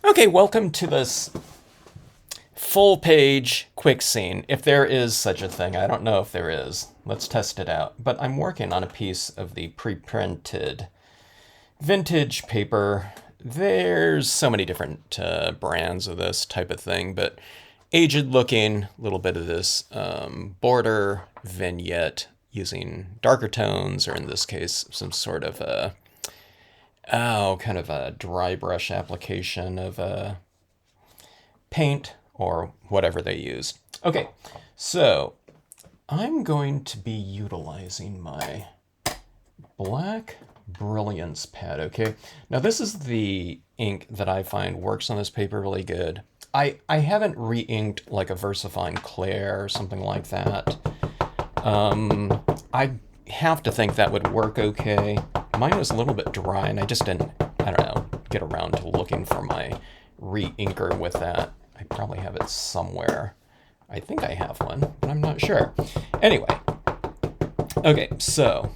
Okay, welcome to this full page quick scene. If there is such a thing, I don't know if there is. Let's test it out. But I'm working on a piece of the pre-printed vintage paper. There's so many different brands of this type of thing, but aged looking, a little bit of this border vignette using darker tones, or in this case, some sort of kind of a dry brush application of paint or whatever they used. Okay, so I'm going to be utilizing my black brilliance pad. Okay, now this is the ink that I find works on this paper really good. I haven't re-inked like a VersaFine Clair or something like that. I have to think that would work okay. Mine was a little bit dry, and I just didn't, I don't know, get around to looking for my re-inker with that. I probably have it somewhere. I think I have one, but I'm not sure. Anyway, okay, so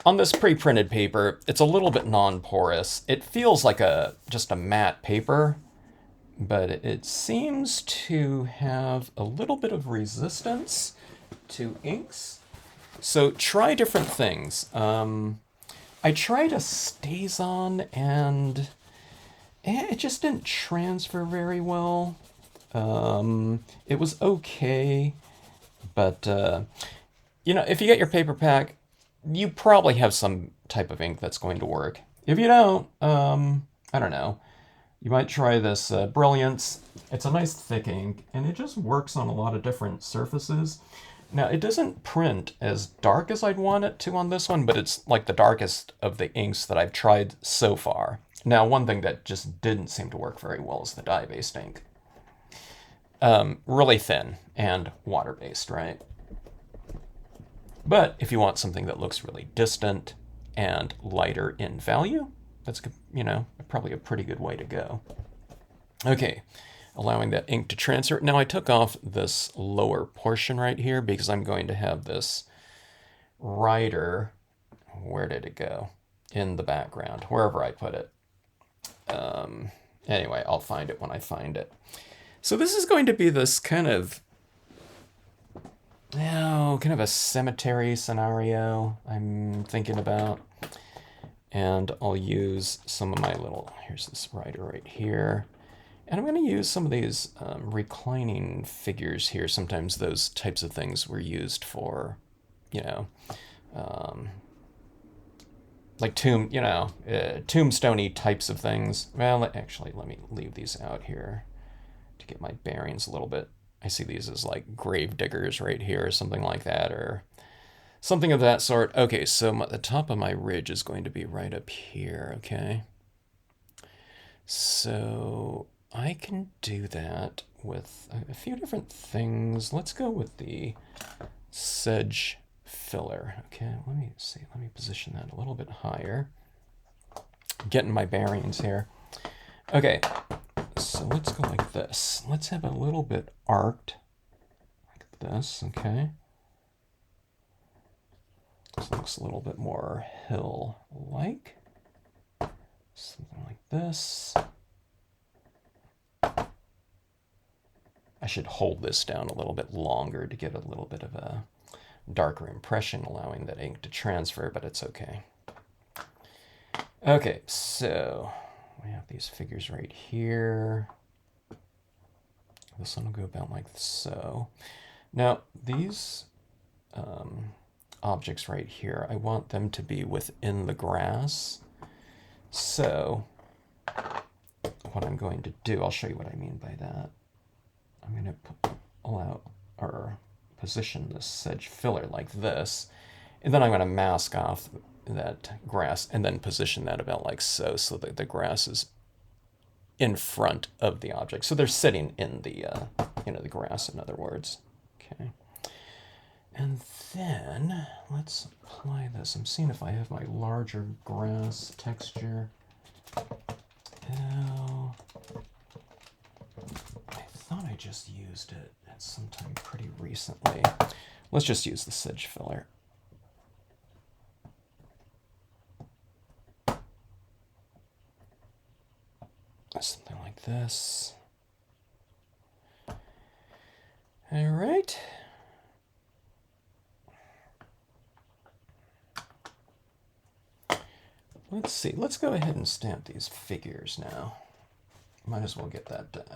on this pre-printed paper, it's a little bit non-porous. It feels like just a matte paper, but it seems to have a little bit of resistance to inks. So try different things. I tried a StazOn and it just didn't transfer very well. It was okay, but if you get your paper pack, you probably have some type of ink that's going to work. If you don't, I don't know. You might try this Brilliance. It's a nice thick ink, and it just works on a lot of different surfaces. Now, it doesn't print as dark as I'd want it to on this one, but it's like the darkest of the inks that I've tried so far. Now, one thing that just didn't seem to work very well is the dye-based ink. Really thin and water-based, right? But if you want something that looks really distant and lighter in value, that's, probably a pretty good way to go. Okay, allowing that ink to transfer. Now I took off this lower portion right here because I'm going to have this rider, where did it go? In the background, wherever I put it. Anyway, I'll find it when I find it. So this is going to be this kind of a cemetery scenario I'm thinking about. And I'll use some of my here's this rider right here. And I'm going to use some of these reclining figures here. Sometimes those types of things were used for, like tombstone-y types of things. Well, actually, let me leave these out here to get my bearings a little bit. I see these as like grave diggers right here or something like that, or something of that sort. Okay, so the top of my ridge is going to be right up here, okay? So I can do that with a few different things. Let's go with the sedge filler. Okay, let me see. Let me position that a little bit higher. Getting my bearings here. Okay, so let's go like this. Let's have a little bit arced like this, okay? This looks a little bit more hill-like. Something like this. I should hold this down a little bit longer to get a little bit of a darker impression, allowing that ink to transfer, but it's okay. Okay, so we have these figures right here. This one will go about like so. Now, these objects right here, I want them to be within the grass. So what I'm going to do, I'll show you what I mean by that. I'm going to position this sedge filler like this, and then I'm going to mask off that grass and then position that about like so that the grass is in front of the object. So they're sitting in the the grass, in other words. Okay. And then let's apply this. I'm seeing if I have my larger grass texture. Oh, I thought I just used it at some time pretty recently. Let's just use the sedge filler. Something like this. All right. Let's see. Let's go ahead and stamp these figures now. Might as well get that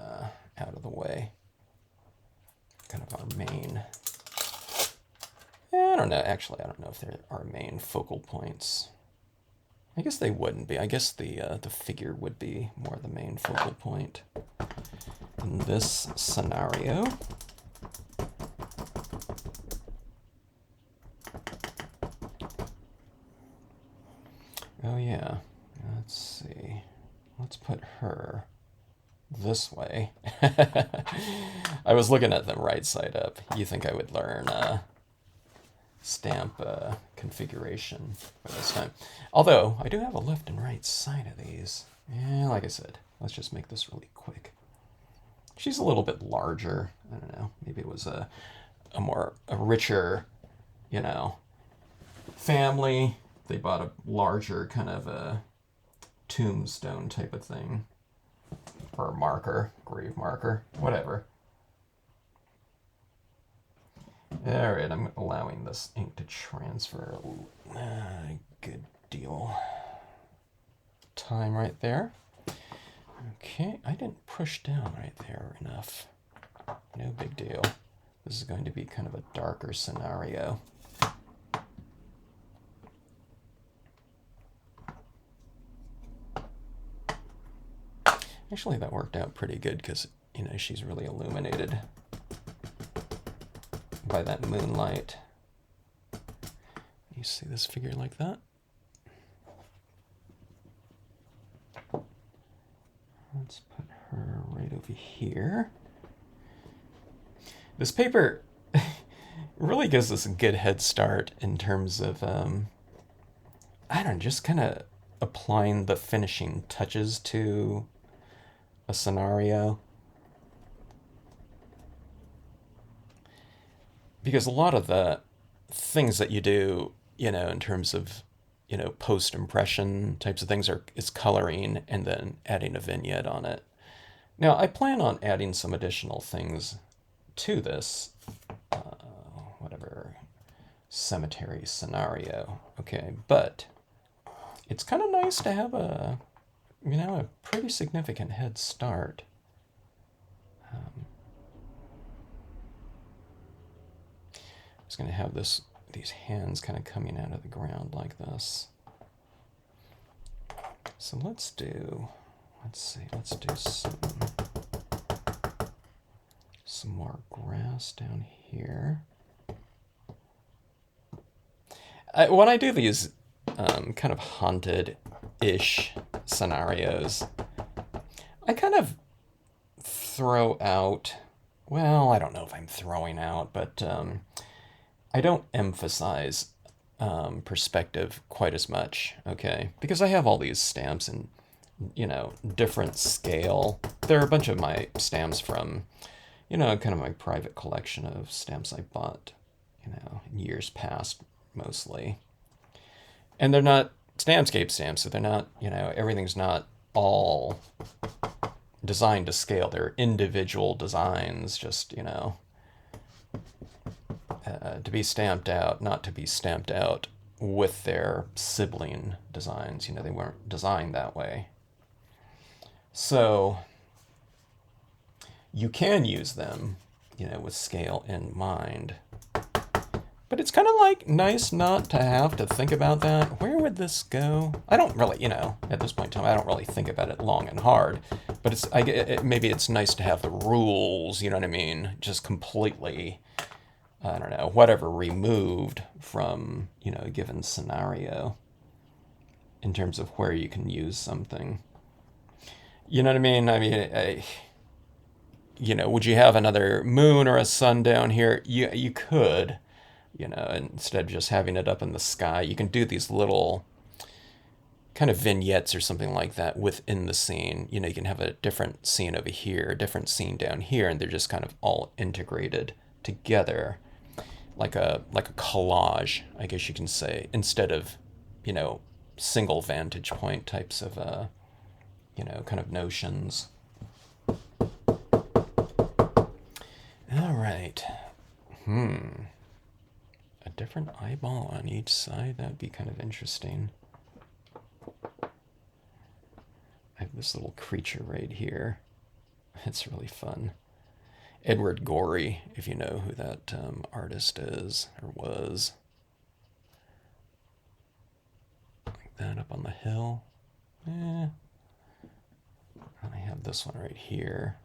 out of the way. Kind of our main. I don't know. Actually, I don't know if they're our main focal points. I guess they wouldn't be. I guess the figure would be more the main focal point in this scenario. Oh yeah. Let's see. Let's put her this way. I was looking at them right side up. You think I would learn stamp configuration by this time. Although, I do have a left and right side of these. Yeah, like I said, let's just make this really quick. She's a little bit larger. I don't know. Maybe it was a richer, you know, family. They bought a larger kind of a tombstone type of thing. Or marker, grave marker, whatever. All right, I'm allowing this ink to transfer a good deal. Time right there. Okay, I didn't push down right there enough. No big deal. This is going to be kind of a darker scenario. Actually, that worked out pretty good because, you know, she's really illuminated by that moonlight. You see this figure like that? Let's put her right over here. This paper really gives us a good head start in terms of, I don't know, just kind of applying the finishing touches to a scenario. Because a lot of the things that you do, you know, in terms of, you know, post-impression types of things is coloring and then adding a vignette on it. Now, I plan on adding some additional things to this, whatever, cemetery scenario. Okay, but it's kind of nice to have a, you know, a pretty significant head start. It's going to have these hands kind of coming out of the ground like this. So let's do some more grass down here. When I do these kind of haunted-ish scenarios, I kind of throw out, well, I don't know if I'm throwing out, but I don't emphasize perspective quite as much, okay? Because I have all these stamps in, you know, different scale. There are a bunch of my stamps from, you know, kind of my private collection of stamps I bought, you know, in years past, mostly. And they're not Stampscape stamps, so they're not, you know, everything's not all designed to scale. They're individual designs, just, you know, to be stamped out, not to be stamped out with their sibling designs. You know, they weren't designed that way. So you can use them, you know, with scale in mind. But it's kind of like nice not to have to think about that. Where would this go? I don't really, you know, at this point in time, I don't really think about it long and hard. But maybe it's nice to have the rules, you know what I mean, just completely, I don't know, whatever, removed from, you know, a given scenario in terms of where you can use something. You know what I mean? I mean, you know, would you have another moon or a sun down here? You could, you know, instead of just having it up in the sky, you can do these little kind of vignettes or something like that within the scene. You know, you can have a different scene over here, a different scene down here, and they're just kind of all integrated together, like a collage, I guess you can say, instead of, you know, single vantage point types of you know, kind of notions. All right. A different eyeball on each side? That'd be kind of interesting. I have this little creature right here. It's really fun. Edward Gorey, if you know who that artist is or was. Like that up on the hill. And I have this one right here.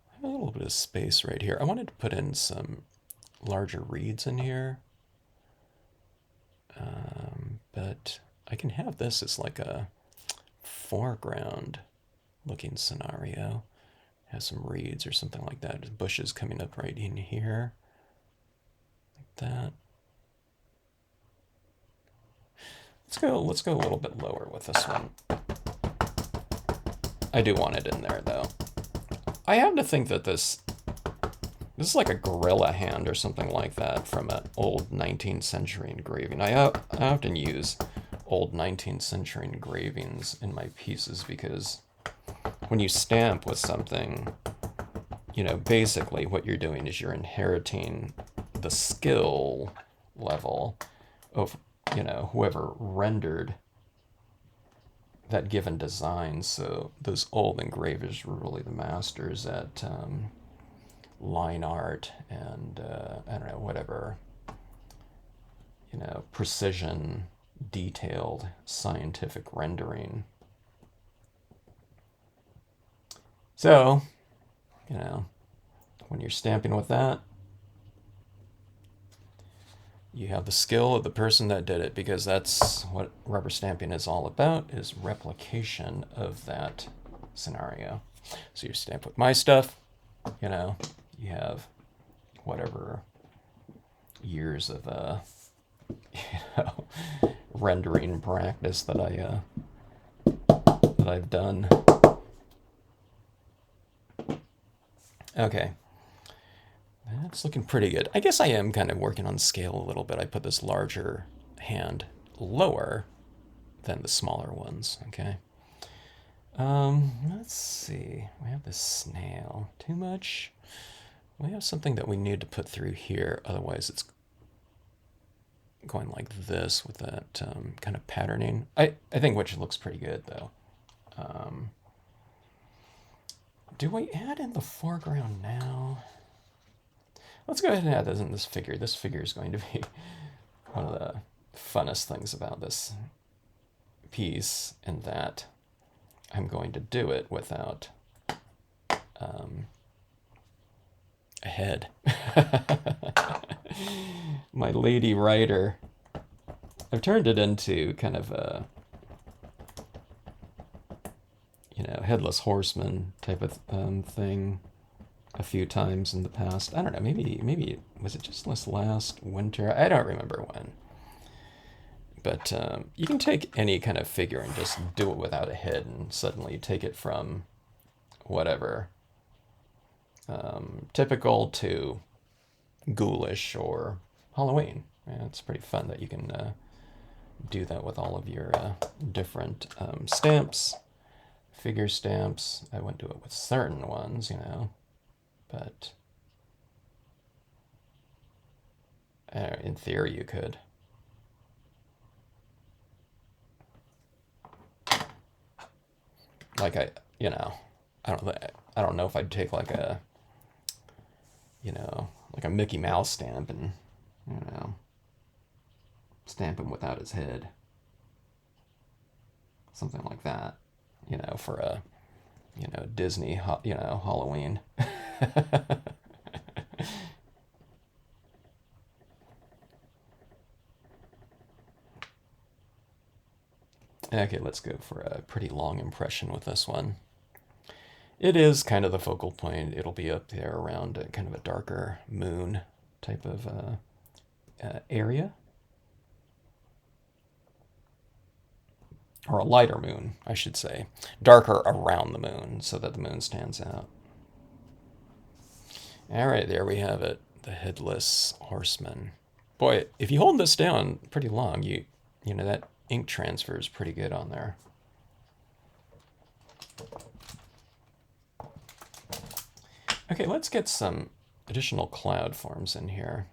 I have a little bit of space right here. I wanted to put in some larger reeds in here. But I can have this as like a foreground looking scenario. Have some reeds or something like that. Just bushes coming up right in here. Like that. Let's go a little bit lower with this one. I do want it in there though. I have to think that this is like a gorilla hand or something like that from an old 19th century engraving. I often use old 19th century engravings in my pieces because when you stamp with something, you know, basically what you're doing is you're inheriting the skill level of, you know, whoever rendered that given design. So those old engravers were really the masters at line art and I don't know, whatever, you know, precision, detailed, scientific rendering. So, you know, when you're stamping with that, you have the skill of the person that did it, because that's what rubber stamping is all about, is replication of that scenario. So you stamp with my stuff, you know, you have whatever years of you know, rendering practice that I've done. Okay, that's looking pretty good. I guess I am kind of working on scale a little bit. I put this larger hand lower than the smaller ones. Okay. Let's see. We have this snail. Too much? We have something that we need to put through here. Otherwise, it's going like this with that kind of patterning. I think which looks pretty good though. Do we add in the foreground now? Let's go ahead and add this in this figure. This figure is going to be one of the funnest things about this piece, in that I'm going to do it without a head. My lady writer. I've turned it into kind of a, you know, headless horseman type of thing a few times in the past. I don't know, maybe was it just this last winter? I don't remember when. But you can take any kind of figure and just do it without a head, and suddenly you take it from whatever typical to ghoulish or Halloween. Yeah, it's pretty fun that you can do that with all of your different stamps, figure stamps. I wouldn't do it with certain ones, you know, but in theory you could. Like you know, I don't know if I'd take like a, you know, like a Mickey Mouse stamp and, you know, stamp him without his head. Something like that, you know, for a, you know, Disney, you know, Halloween. Okay, let's go for a pretty long impression with this one. It is kind of the focal point. It'll be up there around kind of a darker moon type of area. Or a lighter moon, I should say. Darker around the moon so that the moon stands out. All right, there we have it. The headless horseman. Boy, if you hold this down pretty long, you know, that ink transfer is pretty good on there. Okay, let's get some additional cloud forms in here.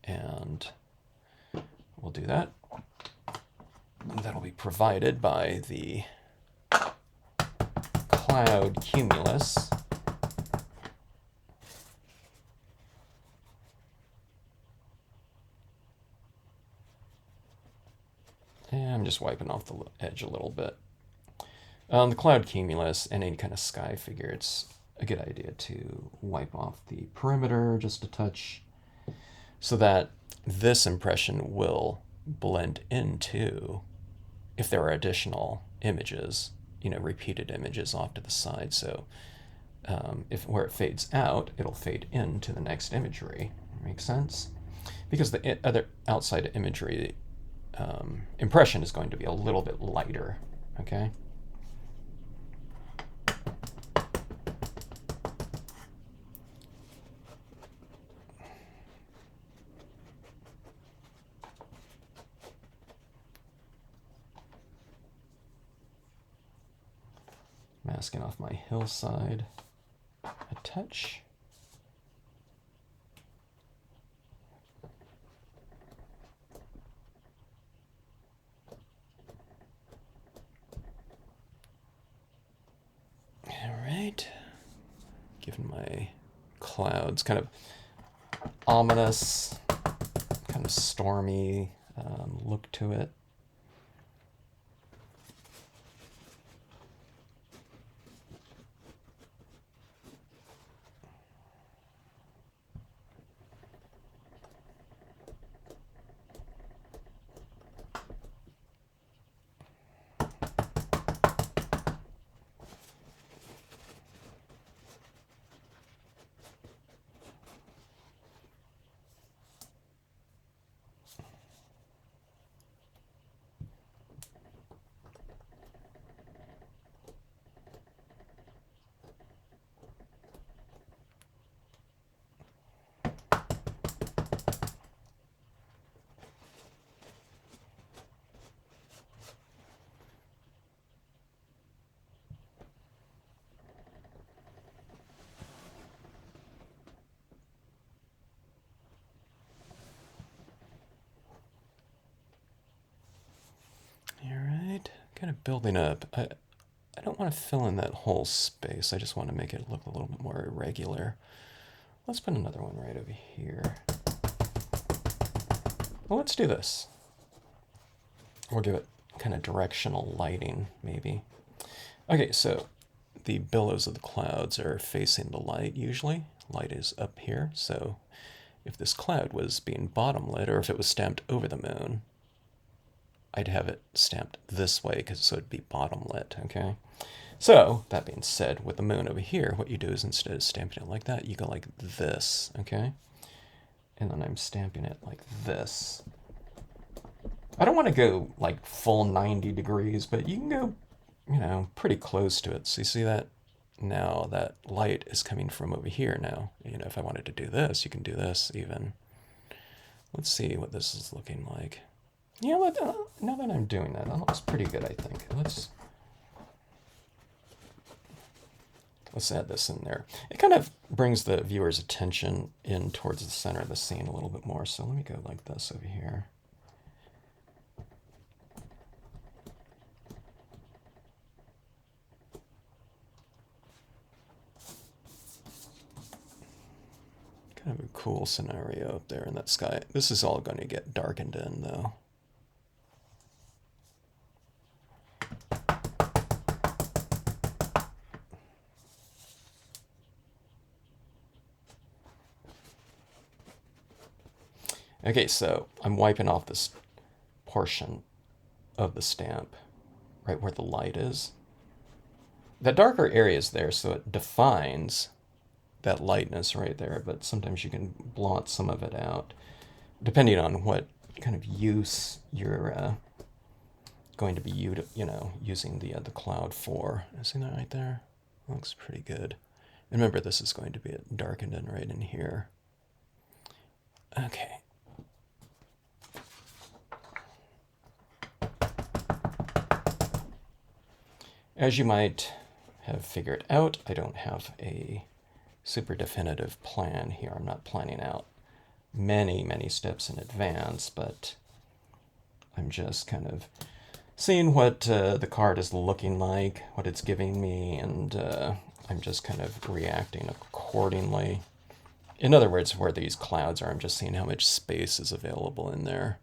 And we'll do that. And that'll be provided by the cloud cumulus. And I'm just wiping off the edge a little bit. The cloud cumulus and any kind of sky figure, it's a good idea to wipe off the perimeter just a touch so that this impression will blend into, if there are additional images, repeated images off to the side. So if where it fades out, it'll fade into the next imagery. Make sense? Because the other outside imagery impression is going to be a little bit lighter, okay? Masking off my hillside a touch. All right. Giving my clouds kind of ominous, kind of stormy look to it. Kind of building up. I don't want to fill in that whole space. I just want to make it look a little bit more irregular. Let's put another one right over here. Well, let's do this. We'll do it kind of directional lighting, maybe. Okay, so the billows of the clouds are facing the light usually. Light is up here, so if this cloud was being bottom lit, or if it was stamped over the moon, I'd have it stamped this way so it'd be bottom lit, okay? So, that being said, with the moon over here, what you do is instead of stamping it like that, you go like this, okay? And then I'm stamping it like this. I don't want to go like full 90 degrees, but you can go, pretty close to it. So you see that? Now that light is coming from over here now. If I wanted to do this, you can do this even. Let's see what this is looking like. Yeah, now that I'm doing that looks pretty good, I think. Let's add this in there. It kind of brings the viewer's attention in towards the center of the scene a little bit more. So let me go like this over here. Kind of a cool scenario up there in that sky. This is all going to get darkened in, though. Okay, so I'm wiping off this portion of the stamp right where the light is. The darker area is there, so it defines that lightness right there, but sometimes you can blot some of it out, depending on what kind of use you're going to be using the cloud for. See that right there? Looks pretty good. And remember, this is going to be darkened in right in here. Okay. As you might have figured out, I don't have a super definitive plan here. I'm not planning out many steps in advance, but I'm just kind of seeing what the card is looking like, what it's giving me, and I'm just kind of reacting accordingly. In other words, where these clouds are, I'm just seeing how much space is available in there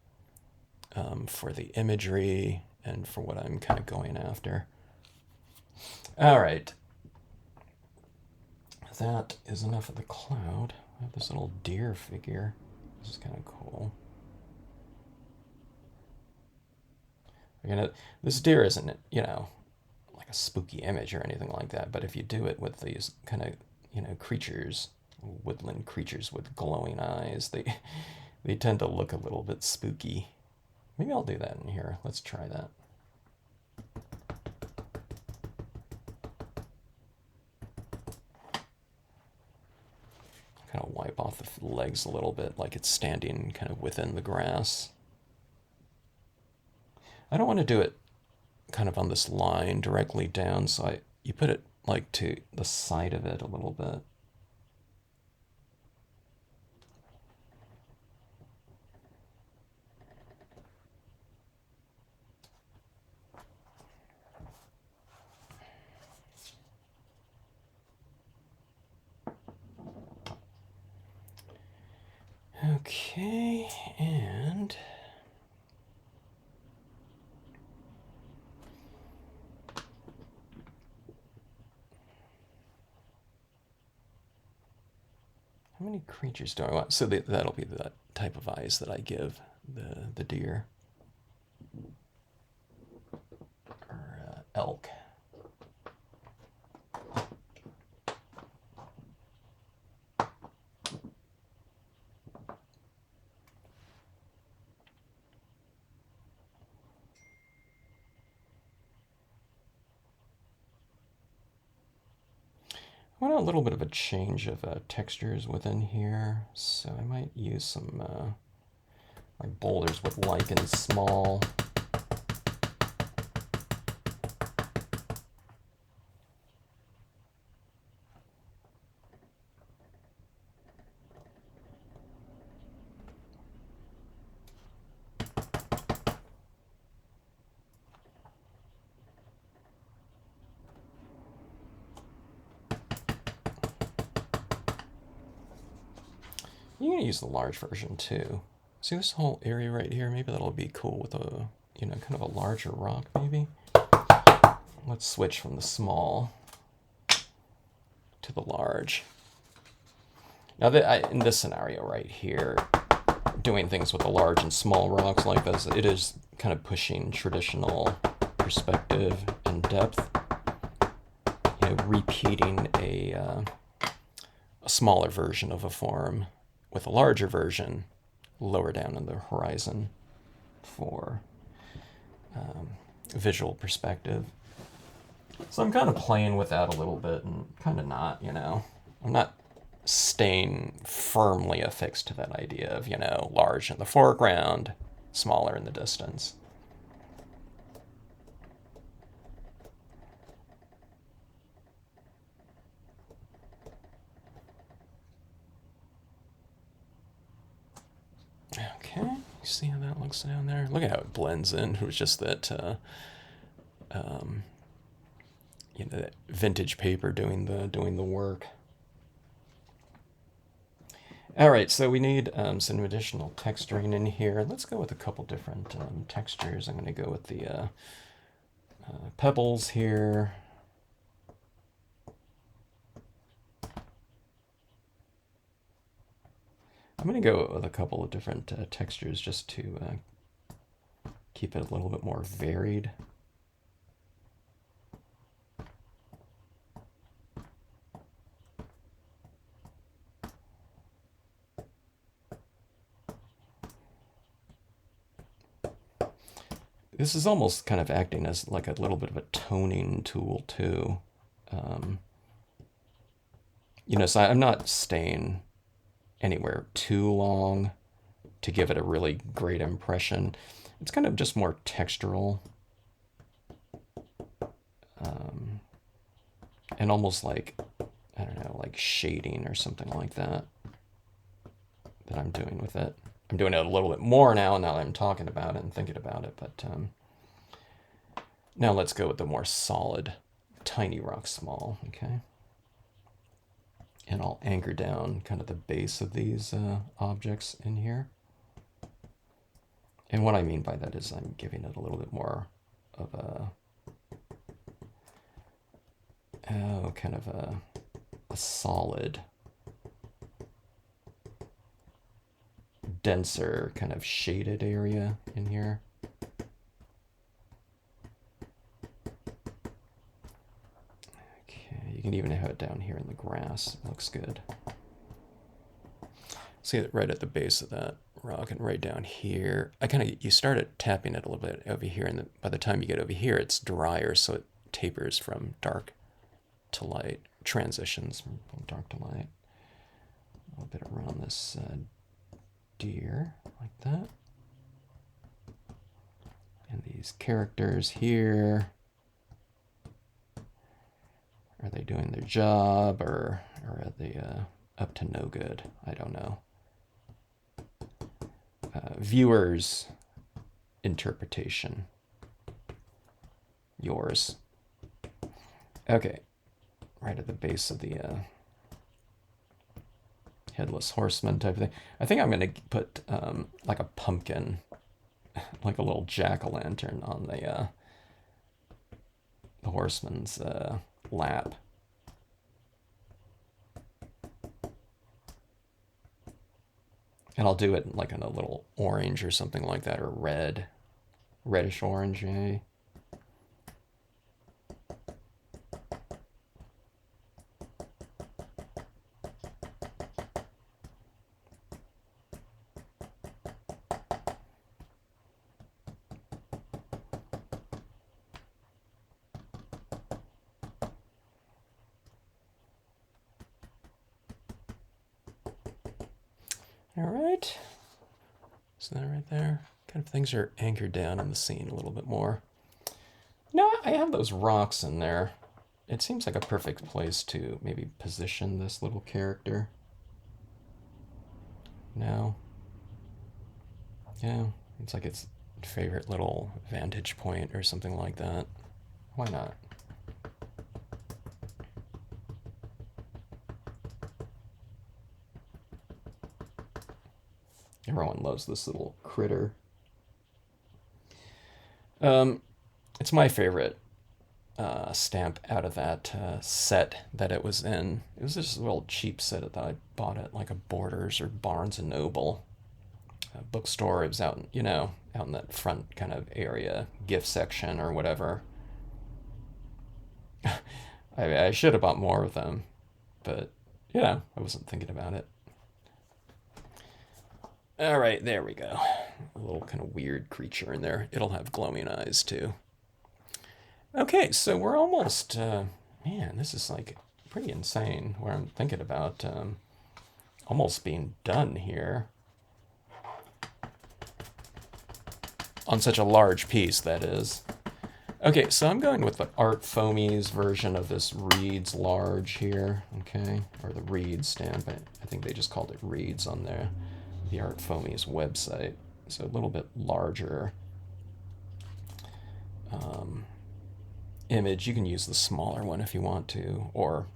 for the imagery and for what I'm kind of going after. All right. That is enough of the cloud. I have this little deer figure. This is kind of cool. This deer isn't, like a spooky image or anything like that, but if you do it with these kind of, creatures, woodland creatures with glowing eyes, they tend to look a little bit spooky. Maybe I'll do that in here. Let's try that. Kind of wipe off the legs a little bit, like it's standing kind of within the grass. I don't want to do it kind of on this line directly down, so you put it like to the side of it a little bit. Okay, and how many creatures do I want? So that'll be the type of eyes that I give the deer or elk. I want a little bit of a change of textures within here, so I might use some like boulders with lichen small. You can use the large version too. See this whole area right here? Maybe that'll be cool with a, kind of a larger rock maybe. Let's switch from the small to the large. Now, in this scenario right here, doing things with the large and small rocks like this, it is kind of pushing traditional perspective and depth. Repeating a smaller version of a form with a larger version lower down in the horizon for visual perspective. So I'm kind of playing with that a little bit and kind of not, I'm not staying firmly affixed to that idea of, large in the foreground, smaller in the distance. Okay, you see how that looks down there? Look at how it blends in. It was just that, that vintage paper doing the work. All right, so we need some additional texturing in here. Let's go with a couple different textures. I'm going to go with the pebbles here. I'm going to go with a couple of different textures just to keep it a little bit more varied. This is almost kind of acting as like a little bit of a toning tool too. So I'm not staying anywhere too long to give it a really great impression. It's kind of just more textural. and almost like, I don't know, like shading or something like that I'm doing with it. I'm doing it a little bit more now that I'm talking about it and thinking about it, but now let's go with the more solid tiny rock small, okay? And I'll anchor down kind of the base of these objects in here. And what I mean by that is I'm giving it a little bit more of a, kind of a solid, denser kind of shaded area in here. Okay, you can even have it down here in the grass. It looks good. See it right at the base of that rock and right down here. You started tapping it a little bit over here, and by the time you get over here, it's drier, so it tapers from dark to light, transitions from dark to light. A little bit around this deer, like that. And these characters here, are they doing their job, or are they up to no good? I don't know. Viewers' interpretation. Yours. Okay. Right at the base of the headless horseman type of thing. I think I'm going to put like a pumpkin, like a little jack-o'-lantern on the horseman's lap. And I'll do it like in a little orange or something like that, or red, reddish orange, eh? All right. So that right there, kind of things are anchored down in the scene a little bit more. Now I have those rocks in there. It seems like a perfect place to maybe position this little character. No. Yeah, it's like its favorite little vantage point or something like that. Why not? Everyone loves this little critter. It's my favorite stamp out of that set that it was in. It was this little cheap set that I bought at like a Borders or Barnes and Noble bookstore. It was out, out in that front kind of area, gift section or whatever. I should have bought more of them, but I wasn't thinking about it. All right, there we go. A little kind of weird creature in there. It'll have glowing eyes too. Okay, so we're almost, man, this is like pretty insane where I'm thinking about almost being done here. On such a large piece, that is. Okay, so I'm going with the Art Foamies version of this Reeds Large here, okay? Or the Reeds stamp. I think they just called it Reeds on the Art Foamies website. So a little bit larger image. You can use the smaller one if you want to, or,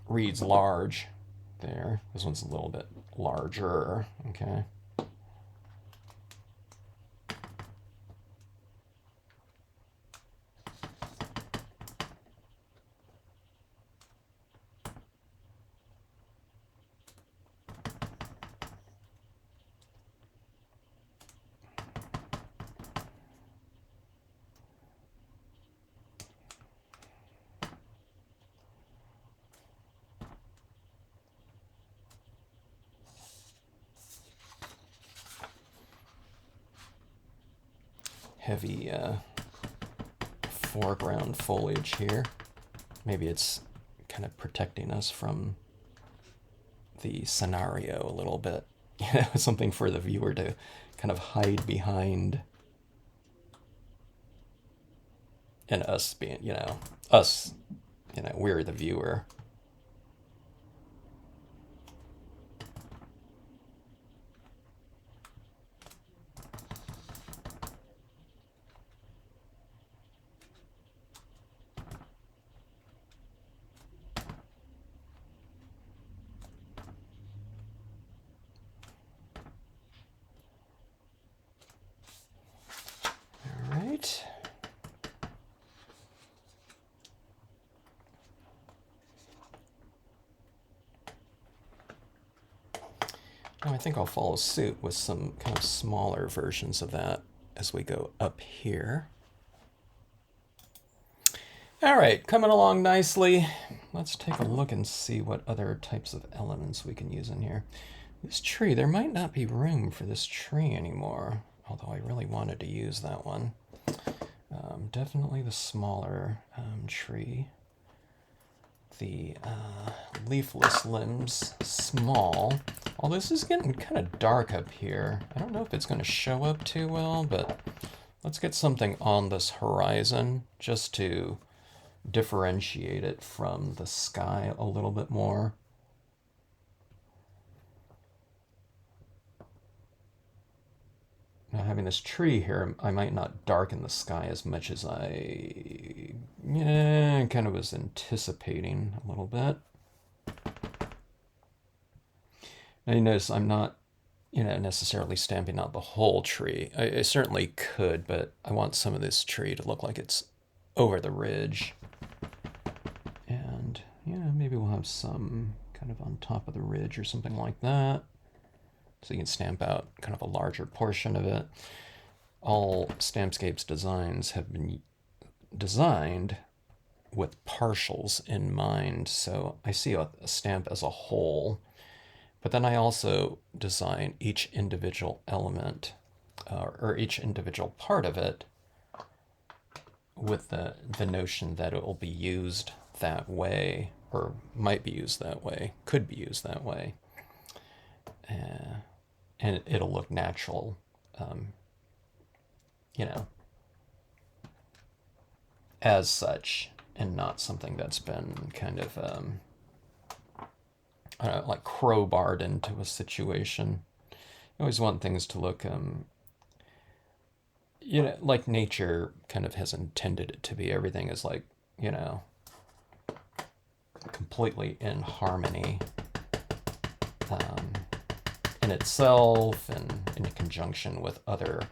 Reeds Large there. This one's a little bit larger, okay? Heavy foreground foliage here. Maybe it's kind of protecting us from the scenario a little bit. Something for the viewer to kind of hide behind. and us being, us, we're the viewer. All right. Now I think I'll follow suit with some kind of smaller versions of that as we go up here. All right, coming along nicely. Let's take a look and see what other types of elements we can use in here. This tree, there might not be room for this tree anymore, although I really wanted to use that one. Definitely the smaller tree. The leafless limbs, small. Although this is getting kind of dark up here. I don't know if it's going to show up too well, but let's get something on this horizon just to differentiate it from the sky a little bit more. Now having this tree here, I might not darken the sky as much as I kind of was anticipating a little bit. Now you notice I'm not, necessarily stamping out the whole tree. I certainly could, but I want some of this tree to look like it's over the ridge. And, maybe we'll have some kind of on top of the ridge or something like that. So you can stamp out kind of a larger portion of it. All Stampscapes designs have been designed with partials in mind. So I see a stamp as a whole, but then I also design each individual element or each individual part of it with the notion that it will be used that way, or might be used that way, could be used that way. And it'll look natural, as such, and not something that's been kind of, I don't know, like crowbarred into a situation. I always want things to look, like nature kind of has intended it to be. Everything is like, completely in harmony. In itself and in conjunction with other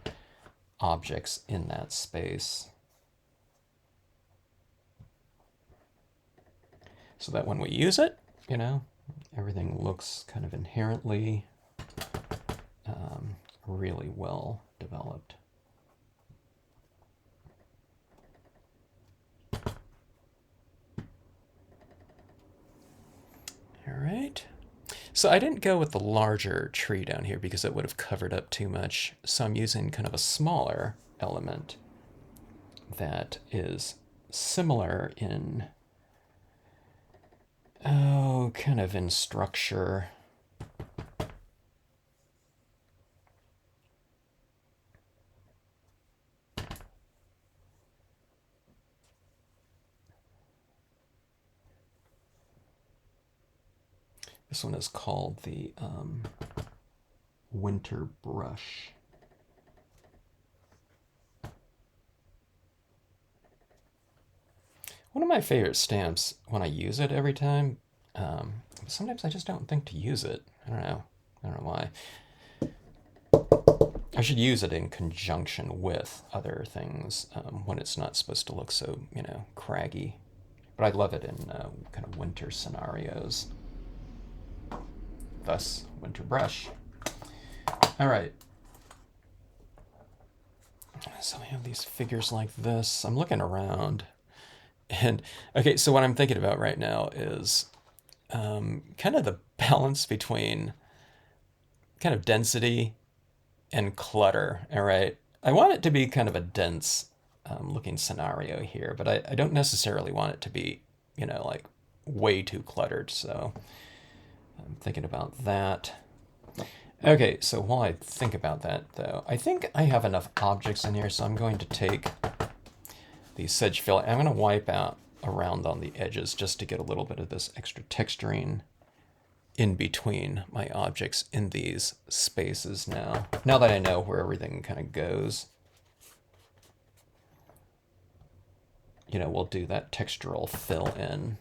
objects in that space. So that when we use it, everything looks kind of inherently really well developed. All right. So I didn't go with the larger tree down here because it would have covered up too much. So I'm using kind of a smaller element that is similar in, kind of in structure. This one is called the Winter Brush. One of my favorite stamps when I use it every time. Sometimes I just don't think to use it. I don't know why. I should use it in conjunction with other things when it's not supposed to look so, craggy. But I love it in kind of winter scenarios. Thus, Winter Brush. All right. So we have these figures like this. I'm looking around. And, okay, so what I'm thinking about right now is kind of the balance between kind of density and clutter, all right? I want it to be kind of a dense looking scenario here, but I don't necessarily want it to be, like way too cluttered, so I'm thinking about that. Okay, so while I think about that, though, I think I have enough objects in here, so I'm going to take the sedge fill. I'm going to wipe out around on the edges just to get a little bit of this extra texturing in between my objects in these spaces now. Now that I know where everything kind of goes, you know, we'll do that textural fill in.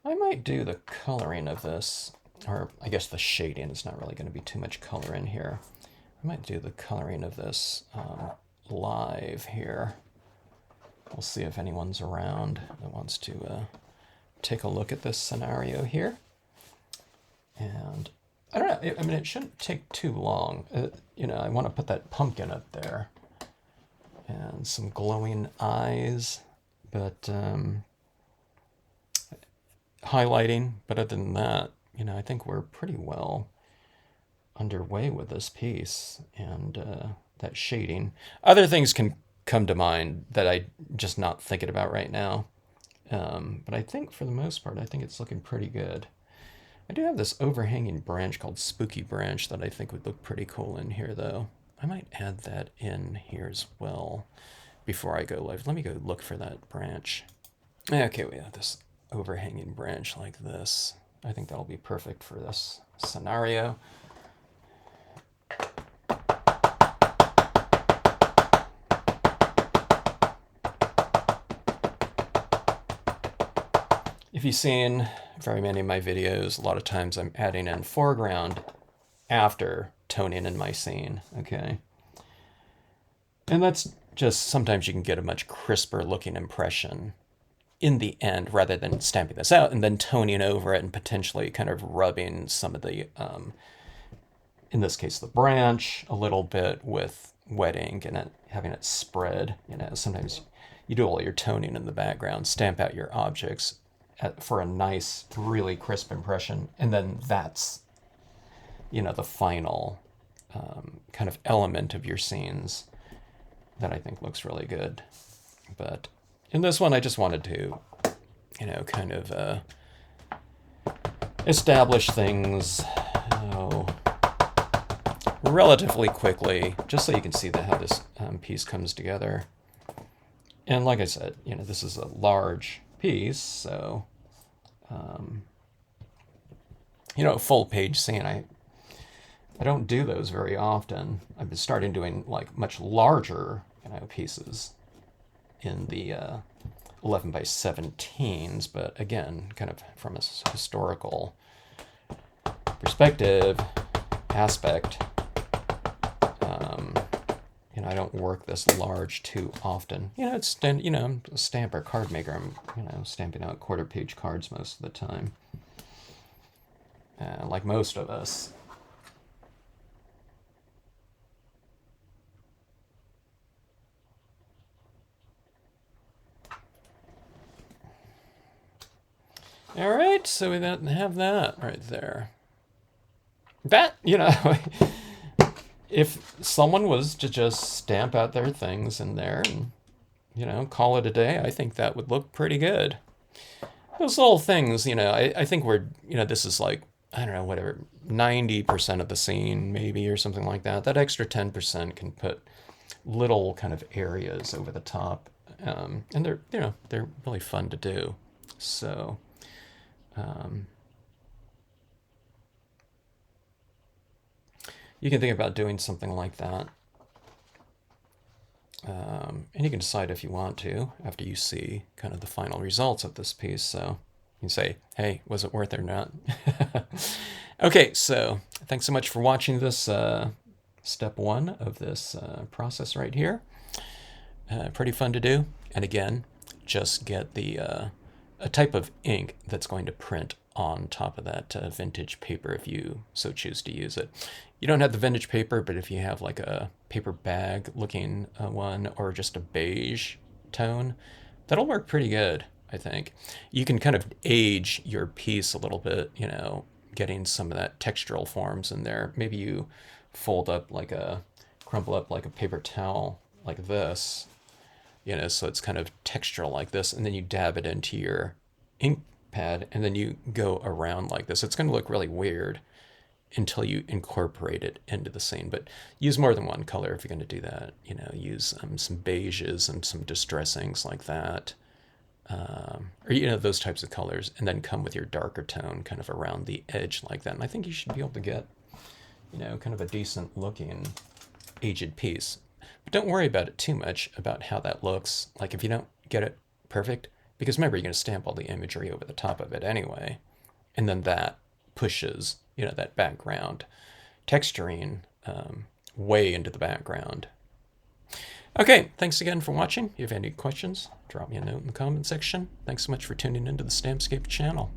I might do the coloring of this, or I guess the shading. It's not really going to be too much color in here. I might do the coloring of this live here. We'll see if anyone's around that wants to take a look at this scenario here. And I don't know, I mean, it shouldn't take too long. You know, I want to put that pumpkin up there and some glowing eyes, but highlighting. But other than that, you know, I think we're pretty well underway with this piece and that shading. Other things can come to mind that I just not thinking about right now. But I think for the most part, I think it's looking pretty good. I do have this overhanging branch called Spooky Branch that I think would look pretty cool in here, though. I might add that in here as well before I go live. Let me go look for that branch. Okay, we have this overhanging branch like this. I think that'll be perfect for this scenario. If you've seen very many of my videos, a lot of times I'm adding in foreground after toning in my scene, okay? And that's just, sometimes you can get a much crisper looking impression in the end rather than stamping this out and then toning over it and potentially kind of rubbing some of the, in this case, the branch a little bit with wet ink and having it spread. You know, sometimes you do all your toning in the background, stamp out your objects for a nice, really crisp impression, and then that's, you know, the final kind of element of your scenes that I think looks really good. But in this one, I just wanted to, you know, kind of establish things relatively quickly, just so you can see how this piece comes together. And like I said, you know, this is a large piece, so you know, full page scene, I don't do those very often. I've been starting doing like much larger, you know, pieces in the 11 by 17s, but again, kind of from a historical perspective, aspect, you know, I don't work this large too often. You know, it's, you know, I'm a stamper, card maker. I'm, you know, stamping out quarter-page cards most of the time, like most of us. All right, so we have that right there. That, you know, if someone was to just stamp out their things in there and, you know, call it a day, I think that would look pretty good. Those little things, you know, I think we're, you know, this is like, I don't know, whatever, 90% of the scene maybe or something like that. That extra 10% can put little kind of areas over the top. And they're, you know, they're really fun to do. So, you can think about doing something like that. And you can decide if you want to after you see kind of the final results of this piece. So you can say, hey, was it worth it or not? Okay, so thanks so much for watching this step one of this process right here. Pretty fun to do. And again, just get the a type of ink that's going to print on top of that vintage paper if you so choose to use it. You don't have the vintage paper, but if you have like a paper bag looking one or just a beige tone, that'll work pretty good. I think. You can kind of age your piece a little bit, getting some of that textural forms in there. Maybe you crumple up like a paper towel like this, so it's kind of textural like this, and then you dab it into your ink pad, and then you go around like this. It's going to look really weird until you incorporate it into the scene. But use more than one color if you're going to do that. Use some beiges and some distressings like that. Or those types of colors, and then come with your darker tone kind of around the edge like that. And I think you should be able to get, kind of a decent looking aged piece. But don't worry about it too much about how that looks. Like if you don't get it perfect, because remember, you're going to stamp all the imagery over the top of it anyway, and then that pushes, that background texturing way into the background. Okay, thanks again for watching. If you have any questions, drop me a note in the comment section. Thanks so much for tuning into the Stampscapes channel.